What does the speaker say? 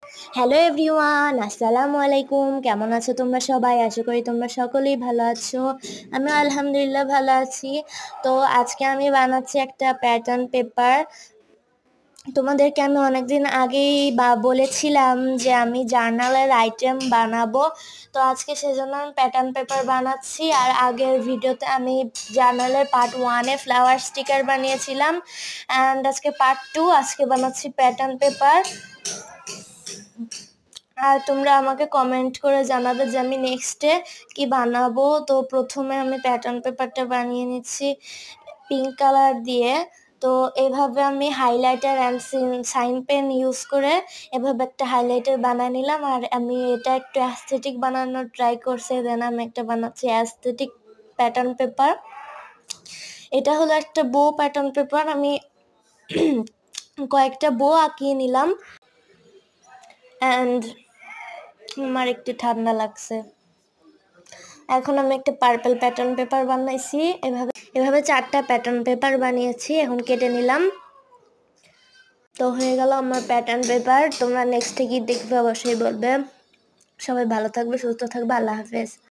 Hello everyone, আসসালামু আলাইকুম। কেমন আছো তোমরা সবাই? আশা করি তোমরা সকলেই ভালো আছো। আমি আলহামদুলিল্লাহ ভালো আছি। তো আজকে আমি বানাচ্ছি একটা প্যাটার্ন পেপার। তোমাদেরকে আমি অনেকদিন আগেই বলেছিলাম যে আমি জার্নালের আইটেম বানাবো। তো আজকে সেজন্য আমি প্যাটার্ন পেপার বানাচ্ছি। আর আগের ভিডিওতে আমি জার্নালের পার্ট 1-এ ফ্লাওয়ার স্টিকার বানিয়েছিলাম, অ্যান্ড আজকে পার্ট 2 আজকে বানাচ্ছি প্যাটার্ন পেপার। আর তোমরা আমাকে কমেন্ট করে জানাবে যে আমি নেক্সটে কি বানাবো। তো প্রথমে আমি প্যাটার্ন পেপারটা বানিয়ে নিচ্ছি পিঙ্ক কালার দিয়ে। তো এভাবে আমি highlighter and sign pen use করে এভাবে একটা হাইলাইটার বানিয়ে নিলাম। আর আমি এটা একটু অ্যাস্থেটিক বানানোর ট্রাই করছি, দেন আমি একটা বানাচ্ছি অ্যাস্থেটিক প্যাটার্ন পেপার। এটা হলো একটা বো প্যাটার্ন পেপার। আমি কয়েকটা বো আঁকিয়ে নিলাম, অ্যান্ড আমার একটু ঠান্ডা লাগছে। এখন আমি একটা পার্পল প্যাটার্ন পেপার বানাইছি। এভাবে 4টা প্যাটার্ন পেপার বানিয়েছি, এখন কেটে নিলাম। তো হয়ে গেল আমার প্যাটার্ন পেপার। তোমরা নেক্সটে কি দেখবে অবশ্যই বলবে। সবাই ভালো থাকবে, সুস্থ থাকবে। আল্লাহ হাফেজ।